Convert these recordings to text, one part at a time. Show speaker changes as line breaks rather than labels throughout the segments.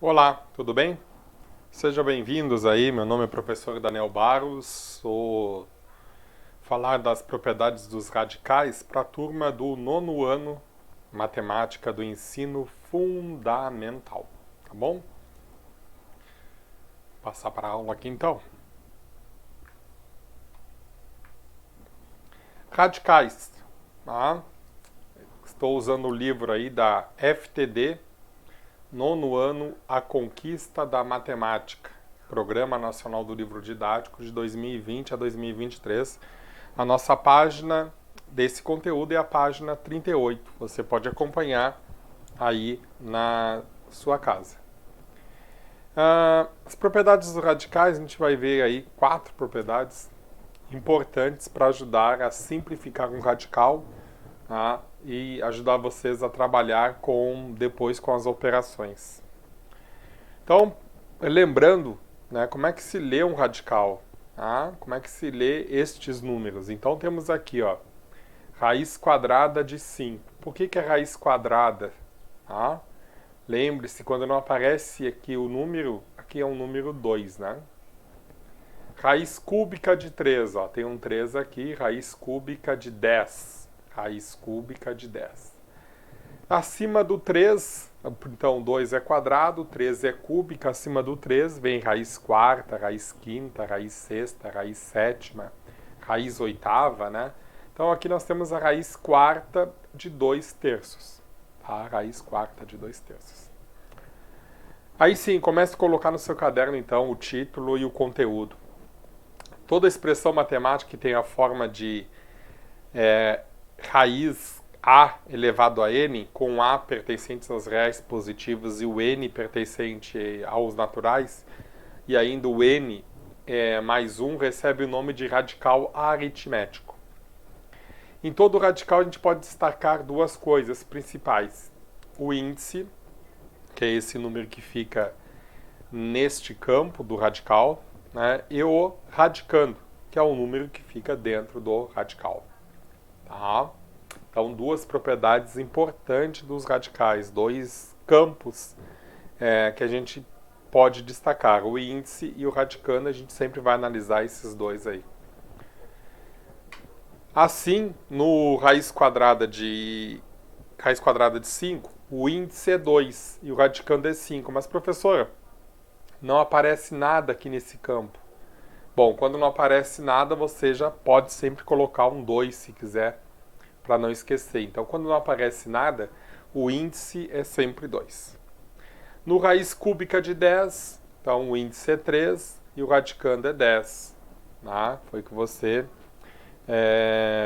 Olá, tudo bem? Sejam bem-vindos aí, meu nome é professor Daniel Barros, vou falar das propriedades dos radicais para a turma do nono ano matemática do ensino fundamental, tá bom? Vou passar para a aula aqui então. Radicais, tá? Estou usando o livro aí da FTD, nono ano, A Conquista da Matemática, Programa Nacional do Livro Didático de 2020 a 2023. A nossa página desse conteúdo é a página 38. Você pode acompanhar aí na sua casa. As propriedades dos radicais, a gente vai ver aí 4 propriedades importantes para ajudar a simplificar um radical, tá? E ajudar vocês a trabalhar depois com as operações. Então, lembrando, né, como é que se lê um radical? Tá? Como é que se lê estes números? Então temos aqui, ó, raiz quadrada de 5. Por que é raiz quadrada? Tá? Lembre-se, quando não aparece aqui o número, aqui é um número 2, né? Raiz cúbica de 3, ó, tem um 3 aqui, raiz cúbica de 10. Raiz cúbica de 10. Acima do 3, então 2 é quadrado, 3 é cúbica, acima do 3 vem raiz quarta, raiz quinta, raiz sexta, raiz sétima, raiz oitava, né? Então aqui nós temos a raiz quarta de 2 terços, tá? Raiz quarta de 2 terços. Aí sim, comece a colocar no seu caderno então o título e o conteúdo. Toda expressão matemática que tem a forma de raiz a elevado a n, com a pertencentes aos reais positivos e o n pertencente aos naturais, e ainda o n mais 1 recebe o nome de radical aritmético. Em todo radical a gente pode destacar duas coisas principais. O índice, que é esse número que fica neste campo do radical, né, e o radicando, que é o número que fica dentro do radical. Tá? Então, duas propriedades importantes dos radicais, dois campos que a gente pode destacar. O índice e o radicando, a gente sempre vai analisar esses dois aí. Assim, no raiz quadrada de 5, o índice é 2 e o radicando é 5. Mas, professora, não aparece nada aqui nesse campo. Bom, quando não aparece nada, você já pode sempre colocar um 2 se quiser, para não esquecer. Então, quando não aparece nada, o índice é sempre 2. No raiz cúbica de 10, então o índice é 3 e o radicando é 10. Tá? Foi o que você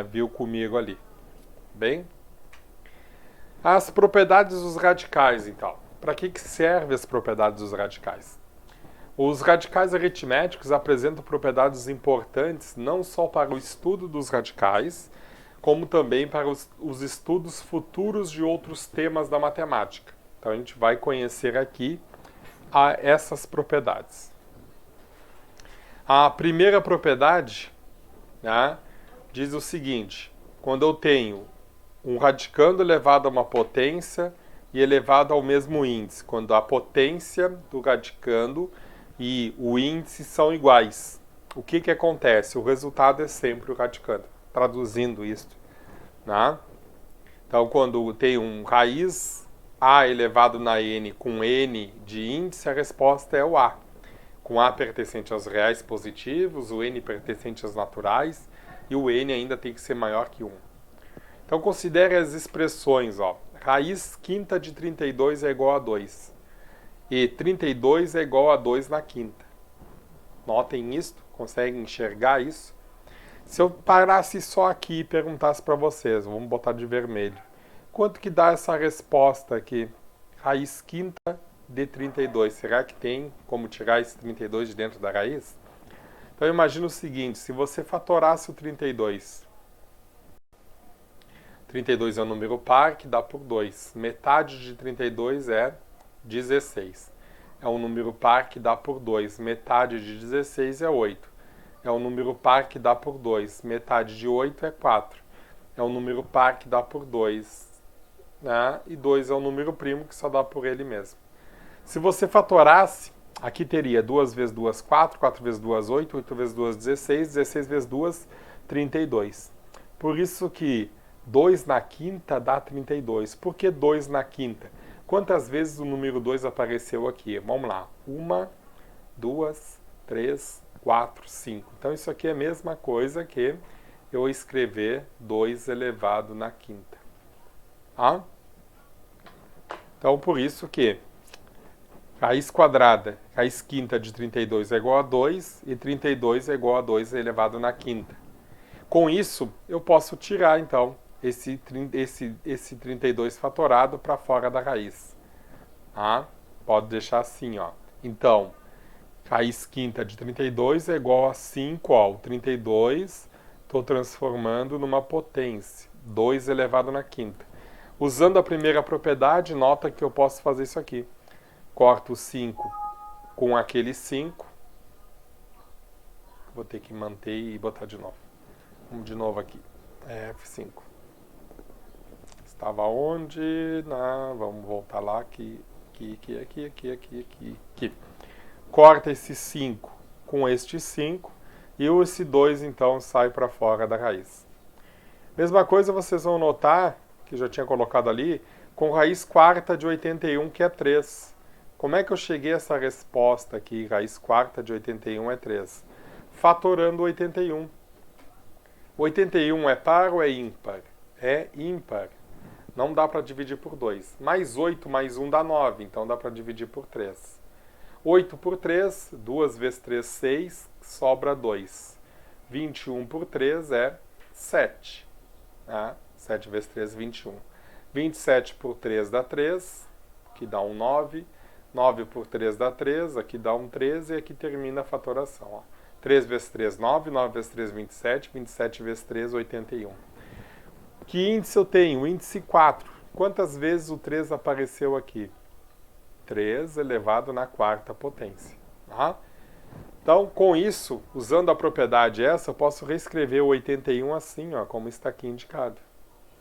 viu comigo ali. Bem? As propriedades dos radicais, então. Para que servem as propriedades dos radicais? Os radicais aritméticos apresentam propriedades importantes não só para o estudo dos radicais, como também para os estudos futuros de outros temas da matemática. Então a gente vai conhecer aqui essas propriedades. A primeira propriedade, né, diz o seguinte: quando eu tenho um radicando elevado a uma potência e elevado ao mesmo índice, quando a potência do radicando e o índice são iguais, o que acontece? O resultado é sempre o radicando. Traduzindo isso, né? Então, quando tem um raiz a elevado na n com n de índice, a resposta é o a. Com a pertencente aos reais positivos, o n pertencente aos naturais e o n ainda tem que ser maior que 1. Então, considere as expressões. Ó. Raiz quinta de 32 é igual a 2. E 32 é igual a 2 na quinta. Notem isso? Conseguem enxergar isso? Se eu parasse só aqui e perguntasse para vocês, vamos botar de vermelho, quanto que dá essa resposta aqui? Raiz quinta de 32. Será que tem como tirar esse 32 de dentro da raiz? Então imagina o seguinte, se você fatorasse o 32 é um número par que dá por 2. Metade de 32 é 16. É um número par que dá por 2. Metade de 16 é 8. É um número par que dá por 2. Metade de 8 é 4. É um número par que dá por 2. Né? E 2 é um número primo que só dá por ele mesmo. Se você fatorasse, aqui teria 2 vezes 2, 4, 4 vezes 2, 8, 8 vezes 2, 16, 16 vezes 2, 32. Por isso que 2 na quinta dá 32. Por que 2 na quinta? Quantas vezes o número 2 apareceu aqui? Vamos lá. 1, 2, 3, 4, 5. Então isso aqui é a mesma coisa que eu escrever 2 elevado na quinta. Tá? Então por isso que raiz quadrada, raiz quinta de 32 é igual a 2 e 32 é igual a 2 elevado na quinta. Com isso, eu posso tirar, então, esse 32 fatorado para fora da raiz. Tá? Pode deixar assim, ó. Então, raiz quinta de 32 é igual a 5, ó. O 32 estou transformando numa potência, 2 elevado na quinta. Usando a primeira propriedade, nota que eu posso fazer isso aqui. Corto o 5 com aquele 5. Vou ter que manter e botar de novo. Vamos de novo aqui. F5. Estava onde? Vamos voltar lá. Aqui. Corta esse 5 com este 5. E esse 2, então, sai para fora da raiz. Mesma coisa vocês vão notar, que eu já tinha colocado ali, com raiz quarta de 81, que é 3. Como é que eu cheguei a essa resposta aqui? Raiz quarta de 81 é 3. Fatorando 81. 81 é par ou é ímpar? É ímpar. Não dá para dividir por 2. Mais 8 mais 1 dá 9, então dá para dividir por 3. 8 por 3, 2 vezes 3, 6, sobra 2. 21 por 3 é 7. Tá? 7 vezes 3, 21. 27 por 3 dá 3, que dá um 9. 9 por 3 dá 3, aqui dá um 13 e aqui termina a fatoração. Ó. 3 vezes 3, 9, 9 vezes 3, 27, 27 vezes 3, 81. Que índice eu tenho? O índice 4. Quantas vezes o 3 apareceu aqui? 3 elevado na quarta potência. Tá? Então, com isso, usando a propriedade essa, eu posso reescrever o 81 assim, ó, como está aqui indicado.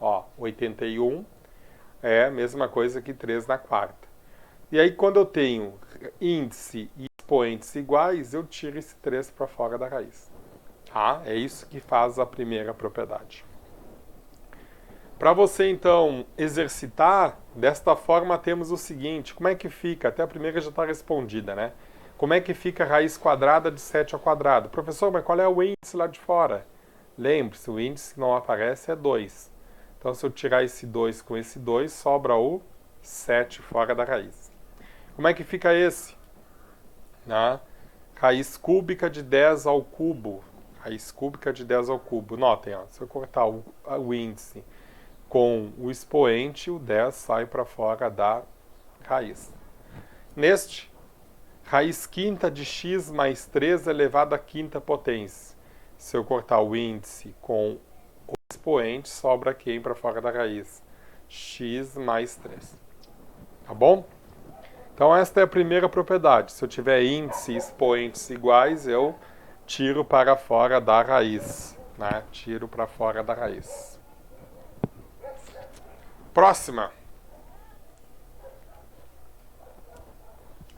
Ó, 81 é a mesma coisa que 3 na quarta. E aí, quando eu tenho índice e expoentes iguais, eu tiro esse 3 para fora da raiz. Tá? É isso que faz a primeira propriedade. Para você, então, exercitar, desta forma temos o seguinte. Como é que fica? Até a primeira já está respondida, né? Como é que fica a raiz quadrada de 7 ao quadrado? Professor, mas qual é o índice lá de fora? Lembre-se, o índice que não aparece é 2. Então, se eu tirar esse 2 com esse 2, sobra o 7 fora da raiz. Como é que fica esse? Raiz cúbica de 10 ao cubo. Raiz cúbica de 10 ao cubo. Notem, ó, se eu cortar o índice com o expoente, o 10 sai para fora da raiz. Neste, raiz quinta de x mais 3 elevado à quinta potência. Se eu cortar o índice com o expoente, sobra quem para fora da raiz? X mais 3. Tá bom? Então esta é a primeira propriedade. Se eu tiver índice e expoentes iguais, eu tiro para fora da raiz. Né? Tiro para fora da raiz. Próxima.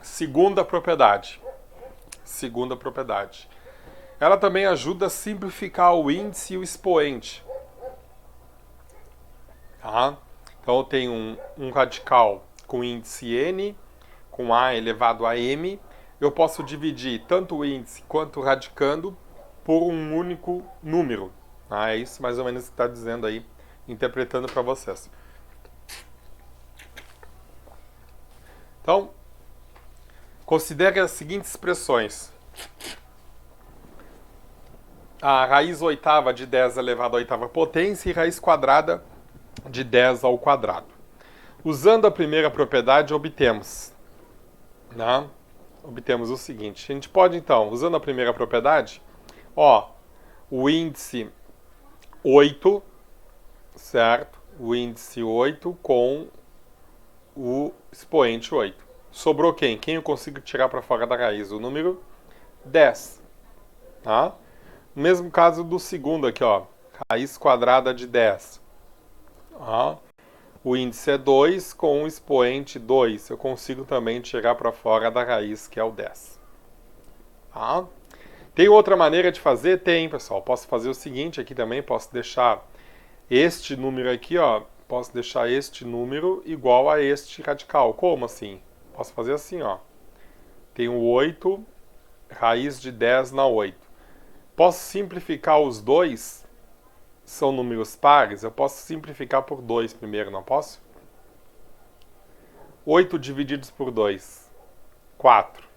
Segunda propriedade. Segunda propriedade. Ela também ajuda a simplificar o índice e o expoente. Tá? Então eu tenho um radical com índice n, com a elevado a m. Eu posso dividir tanto o índice quanto o radicando por um único número. Tá? É isso mais ou menos que está dizendo aí, interpretando para vocês. Então, considere as seguintes expressões. A raiz oitava de 10 elevado à oitava potência e raiz quadrada de 10 ao quadrado. Usando a primeira propriedade, obtemos o seguinte. A gente pode, então, usando a primeira propriedade, ó, o índice 8, certo? O índice 8 com o expoente 8. Sobrou quem? Quem eu consigo tirar para fora da raiz? O número 10. Tá? No mesmo caso do segundo aqui, ó. Raiz quadrada de 10. Ó. O índice é 2 com o expoente 2. Eu consigo também tirar para fora da raiz, que é o 10. Tá? Tem outra maneira de fazer? Tem, pessoal. Posso fazer o seguinte aqui também. Posso deixar este número aqui, ó. Posso deixar este número igual a este radical. Como assim? Posso fazer assim, ó. Tenho 8, raiz de 10 na 8. Posso simplificar os dois? São números pares, eu posso simplificar por 2 primeiro, não posso? 8 divididos por 2, 4.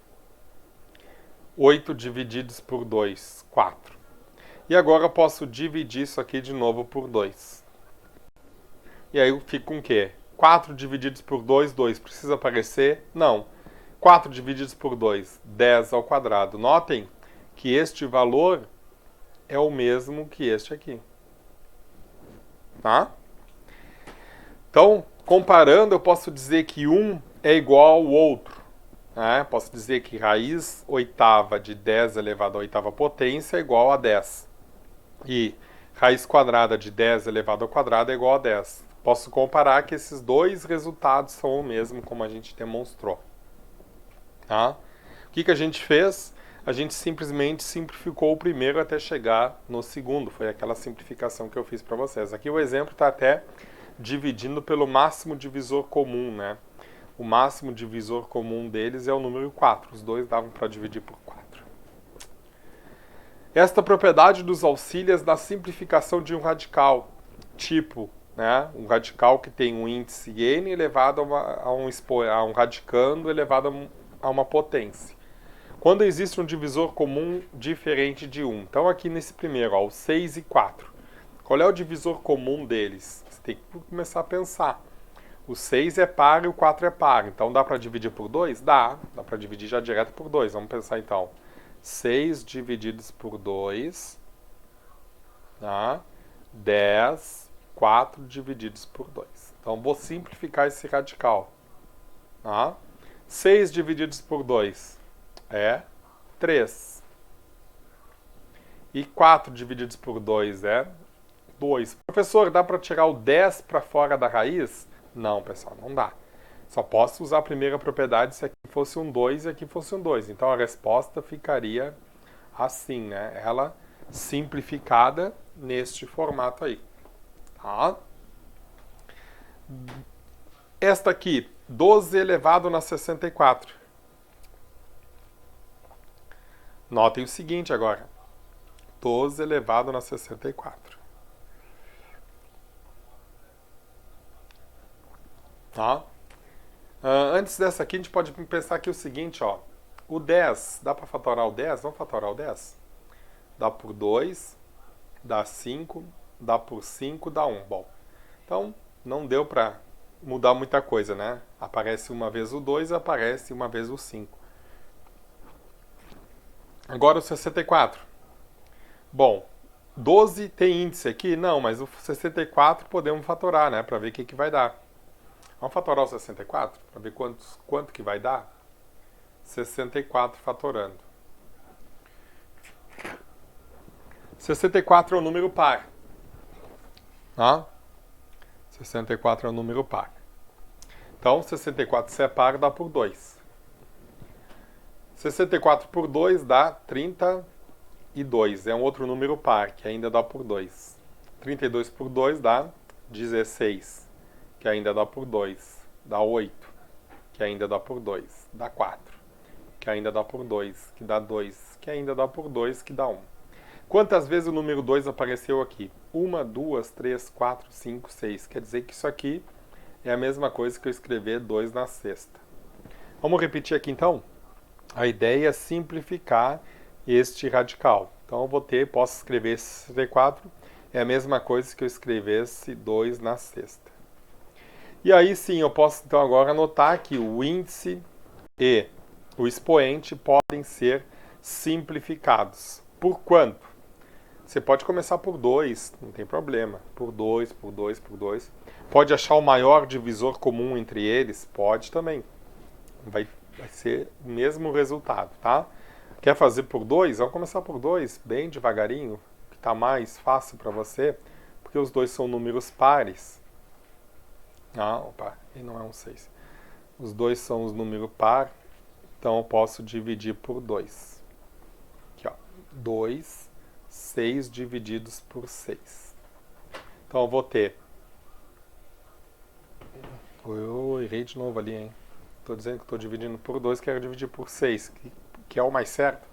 8 divididos por 2, 4. E agora eu posso dividir isso aqui de novo por 2. E aí eu fico com o quê? 4 divididos por 2, 2. Precisa aparecer? Não. 4 divididos por 2, 10 ao quadrado. Notem que este valor é o mesmo que este aqui. Tá? Então, comparando, eu posso dizer que um é igual ao outro. Né? Posso dizer que raiz oitava de 10 elevado à oitava potência é igual a 10. E raiz quadrada de 10 elevado ao quadrado é igual a 10. Posso comparar que esses dois resultados são o mesmo, como a gente demonstrou. Tá? O que a gente fez? A gente simplesmente simplificou o primeiro até chegar no segundo. Foi aquela simplificação que eu fiz para vocês. Aqui o exemplo está até dividindo pelo máximo divisor comum, né? O máximo divisor comum deles é o número 4. Os dois davam para dividir por 4. Esta propriedade dos auxílios da simplificação de um radical. Tipo, né? Um radical que tem um índice n elevado a um radicando elevado a uma potência. Quando existe um divisor comum diferente de 1. Então aqui nesse primeiro, ó, o 6 e 4. Qual é o divisor comum deles? Você tem que começar a pensar. O 6 é par e o 4 é par. Então dá para dividir por 2? Dá para dividir já direto por 2. Vamos pensar então. 6 divididos por 2. Tá? 10. 4 divididos por 2. Então vou simplificar esse radical. Tá? 6 divididos por 2. É 3. E 4 divididos por 2 é 2. Professor, dá para tirar o 10 para fora da raiz? Não, pessoal, não dá. Só posso usar a primeira propriedade se aqui fosse um 2 e aqui fosse um 2. Então a resposta ficaria assim, né? Ela simplificada neste formato aí. Tá? Esta aqui, 12 elevado na 64. Notem o seguinte agora. 12 elevado na 64. Tá? Antes dessa aqui, a gente pode pensar aqui o seguinte, ó. O 10, dá para fatorar o 10? Vamos fatorar o 10? Dá por 2, dá 5, dá por 5, dá 1. Bom, então não deu para mudar muita coisa, né? Aparece uma vez o 2, aparece uma vez o 5. Agora o 64. Bom, 12 tem índice aqui? Não, mas o 64 podemos fatorar, né? Para ver o que vai dar. Vamos fatorar o 64? Para ver quanto que vai dar? 64 fatorando. 64 é um número par. Tá? 64 é um número par. Então, 64 se é par, dá por 2. 64 por 2 dá 32. É um outro número par, que ainda dá por 2. 32 por 2 dá 16, que ainda dá por 2. Dá 8, que ainda dá por 2. Dá 4, que ainda dá por 2. Que dá 2, que ainda dá por 2, que dá 1. Quantas vezes o número 2 apareceu aqui? 1, 2, 3, 4, 5, 6. Quer dizer que isso aqui é a mesma coisa que eu escrever 2 na sexta. Vamos repetir aqui então? A ideia é simplificar este radical. Então eu posso escrever 64, é a mesma coisa que eu escrevesse 2 na sexta. E aí sim, eu posso então agora anotar que o índice e o expoente podem ser simplificados. Por quanto? Você pode começar por 2, não tem problema. Por 2, por 2, por 2. Pode achar o maior divisor comum entre eles? Pode também. Vai ser o mesmo resultado, tá? Quer fazer por 2? Vamos começar por 2, bem devagarinho, que está mais fácil para você, porque os dois são números pares. Ah, opa, e não é um 6. Os dois são os números par, então eu posso dividir por 2. Aqui, ó. 2, 6 divididos por 6. Então eu vou ter... Eu errei de novo ali, hein? Estou dizendo que estou dividindo por 2, quero dividir por 6, que é o mais certo,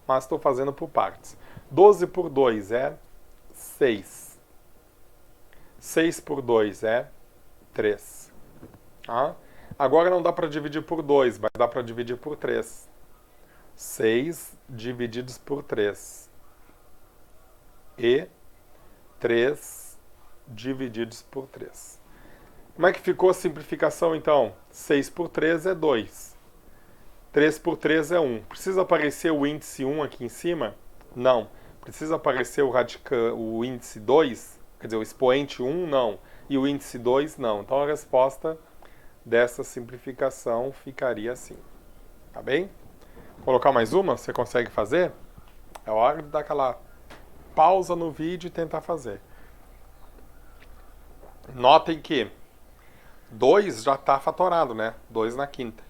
mas estou fazendo por partes. 12 por 2 é 6. 6 por 2 é 3. Ah? Agora não dá para dividir por 2, mas dá para dividir por 3. 6 divididos por 3. E 3 divididos por 3. Como é que ficou a simplificação, então? 6 por 3 é 2. 3 por 3 é 1. Precisa aparecer o índice 1 aqui em cima? Não. Precisa aparecer o índice 2? Quer dizer, o expoente 1? Não. E o índice 2? Não. Então a resposta dessa simplificação ficaria assim. Tá bem? Vou colocar mais uma? Você consegue fazer? É hora de dar aquela pausa no vídeo e tentar fazer. Notem que 2 já está fatorado, né? 2 na quinta.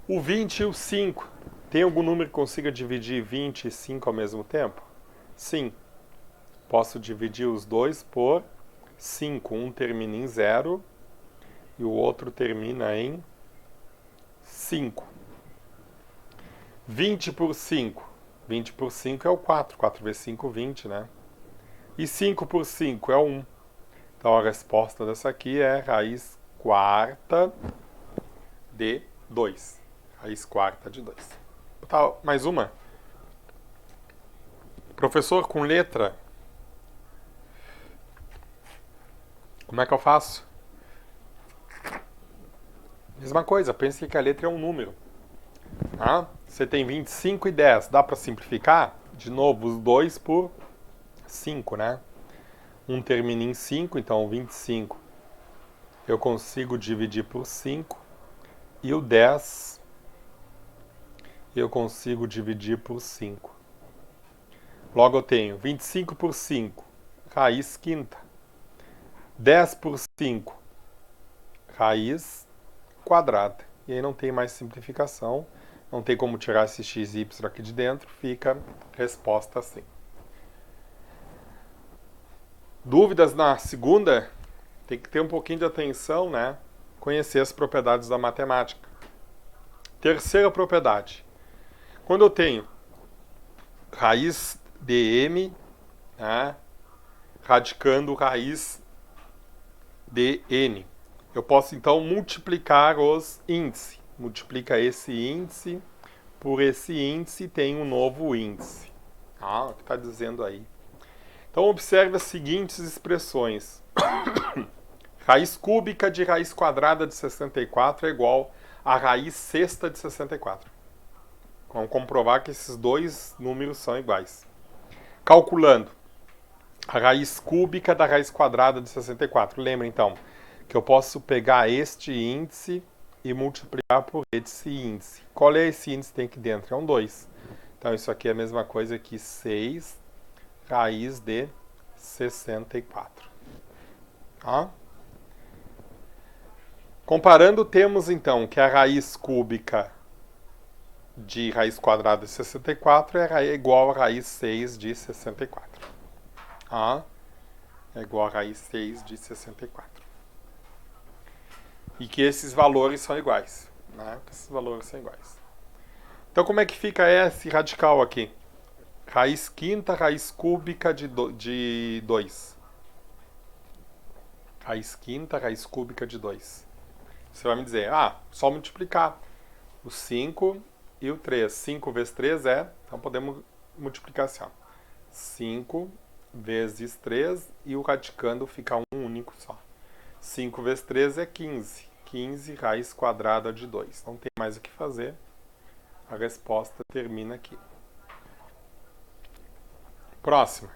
O 20 e o 5. Tem algum número que consiga dividir 20 e 5 ao mesmo tempo? Sim. Posso dividir os dois por 5. Um termina em 0 e o outro termina em 5. 20 por 5. 20 por 5 é o 4. 4 vezes 5, 20, né? E 5 por 5 é 1. Então a resposta dessa aqui é raiz quarta de 2. Raiz quarta de 2. Tá, mais uma. Professor, com letra, como é que eu faço? Mesma coisa, pense que a letra é um número. Ah, você tem 25 e 10. Dá para simplificar? De novo, os dois por 5, né? Um termina em 5, então 25 eu consigo dividir por 5. E o 10 eu consigo dividir por 5. Logo eu tenho 25 por 5, raiz quinta. 10 por 5, raiz quadrada. E aí não tem mais simplificação. Não tem como tirar esse x e y aqui de dentro. Fica resposta assim. Dúvidas na segunda? Tem que ter um pouquinho de atenção, né? Conhecer as propriedades da matemática. Terceira propriedade. Quando eu tenho raiz de m, né, radicando raiz de n, eu posso então multiplicar os índices. Multiplica esse índice por esse índice e tem um novo índice. Ah, o que está dizendo aí? Então observe as seguintes expressões. Raiz cúbica de raiz quadrada de 64 é igual a raiz sexta de 64. Vamos comprovar que esses dois números são iguais. Calculando a raiz cúbica da raiz quadrada de 64. Lembra então que eu posso pegar este índice e multiplicar por esse índice. Qual é esse índice que tem aqui dentro? É um 2. Então isso aqui é a mesma coisa que 6 raiz de 64. Tá? Comparando, temos então que a raiz cúbica de raiz quadrada de 64 é igual a raiz 6 de 64. Ah, é igual a raiz 6 de 64. E que esses valores são iguais. Né? Esses valores são iguais. Então como é que fica esse radical aqui? Raiz quinta, raiz cúbica de 2. Raiz quinta, raiz cúbica de 2. Você vai me dizer, só multiplicar o 5 e o 3. 5 vezes 3 é... Então podemos multiplicar assim, ó. 5 vezes 3 e o radicando fica um único só. 5 vezes 3 é 15. 15 raiz quadrada de 2. Não tem mais o que fazer. A resposta termina aqui. Próxima.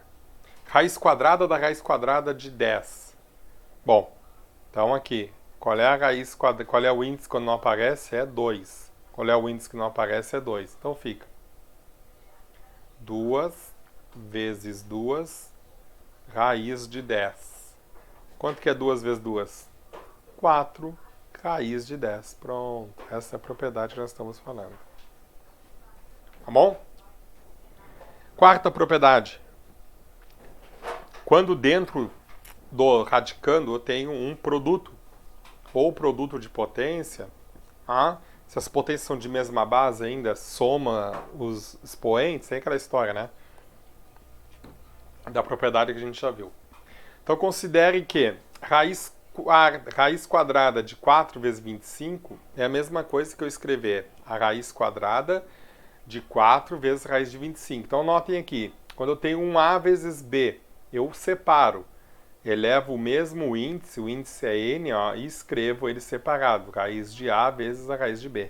Raiz quadrada da raiz quadrada de 10. Bom, então aqui, qual é a raiz quadrada, qual é o índice quando não aparece? É 2. Qual é o índice que não aparece? É 2. Então fica 2 vezes 2 raiz de 10. Quanto que é 2 vezes 2? 4 raiz de 10. Pronto, essa é a propriedade que nós estamos falando. Tá bom? Quarta propriedade. Quando dentro do radicando eu tenho um produto, ou produto de potência, se as potências são de mesma base ainda, soma os expoentes, tem aquela história, né? Da propriedade que a gente já viu. Então considere que raiz quadrada de 4 vezes 25 é a mesma coisa que eu escrever a raiz quadrada de 4 vezes raiz de 25. Então notem aqui, quando eu tenho um A vezes B, eu separo, elevo o mesmo índice, o índice é N, e escrevo ele separado, raiz de A vezes a raiz de B.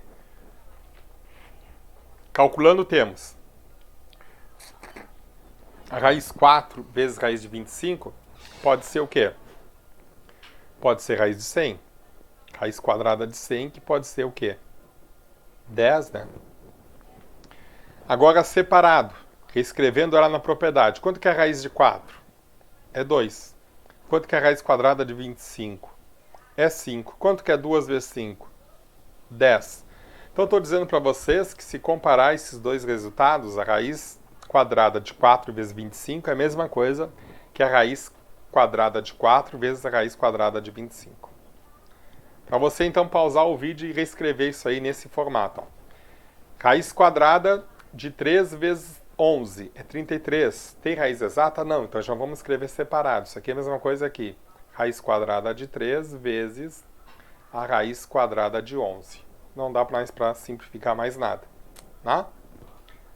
Calculando temos a raiz 4 vezes raiz de 25, pode ser o quê? Pode ser raiz de 100. Raiz quadrada de 100, que pode ser o quê? 10, né? Agora separado, reescrevendo ela na propriedade. Quanto que é a raiz de 4? É 2. Quanto que é a raiz quadrada de 25? É 5. Quanto que é 2 vezes 5? 10. Então estou dizendo para vocês que se comparar esses dois resultados, a raiz quadrada de 4 vezes 25 é a mesma coisa que a raiz quadrada de 4 vezes a raiz quadrada de 25. Para você então pausar o vídeo e reescrever isso aí nesse formato. Ó. Raiz quadrada de 3 vezes 11 é 33. Tem raiz exata? Não, então já vamos escrever separado. Isso aqui é a mesma coisa aqui. Raiz quadrada de 3 vezes a raiz quadrada de 11. Não dá mais para simplificar mais nada. Tá?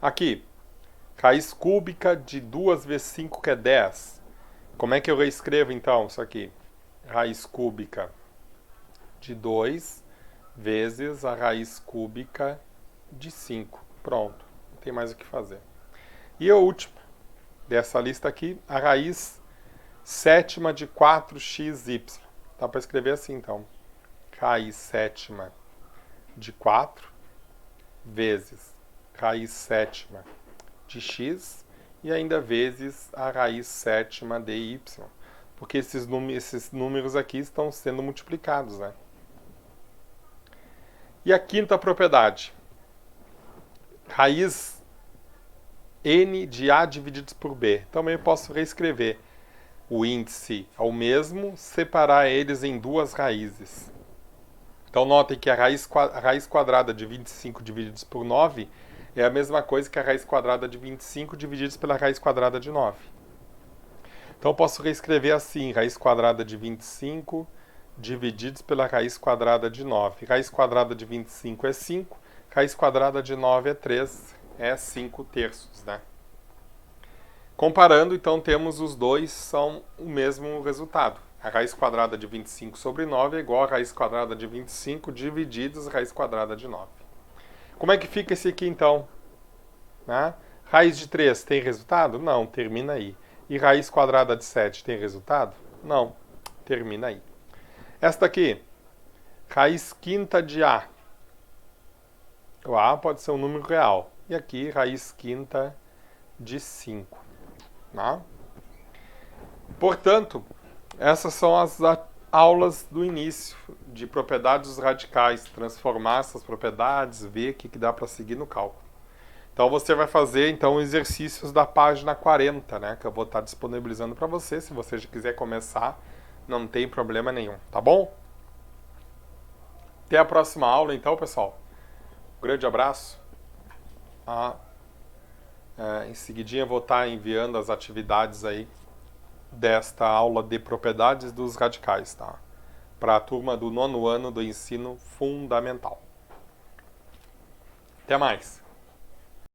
Aqui, raiz cúbica de 2 vezes 5, que é 10. Como é que eu reescrevo então isso aqui? Raiz cúbica de 2 vezes a raiz cúbica de 5. Pronto, não tem mais o que fazer. E a última dessa lista aqui, a raiz sétima de 4xy. Dá para escrever assim então. Raiz sétima de 4 vezes raiz sétima de x e ainda vezes a raiz sétima de y. Porque esses números aqui estão sendo multiplicados, né? E a quinta propriedade. Raiz n de a divididos por b. Também posso reescrever o índice ao mesmo, separar eles em duas raízes. Então notem que a raiz quadrada de 25 divididos por 9 é a mesma coisa que a raiz quadrada de 25 divididos pela raiz quadrada de 9. Então eu posso reescrever assim, raiz quadrada de 25 divididos pela raiz quadrada de 9. Raiz quadrada de 25 é 5, raiz quadrada de 9 é 3, é 5 terços, né? Comparando, então, temos os dois, são o mesmo resultado. A raiz quadrada de 25 sobre 9 é igual a raiz quadrada de 25 divididos a raiz quadrada de 9. Como é que fica esse aqui, então? Né? Raiz de 3 tem resultado? Não, termina aí. E raiz quadrada de 7 tem resultado? Não, termina aí. Esta aqui, raiz quinta de A. O A pode ser um número real. E aqui, raiz quinta de 5. Tá? Portanto, essas são as aulas do início de propriedades radicais. Transformar essas propriedades, ver o que dá para seguir no cálculo. Então você vai fazer então exercícios da página 40, né, que eu vou estar disponibilizando para você. Se você já quiser começar, não tem problema nenhum, tá bom? Até a próxima aula então, pessoal. Um grande abraço. Em seguidinha eu vou estar enviando as atividades aí desta aula de propriedades dos radicais, tá? Para a turma do 9º ano do ensino fundamental. Até mais!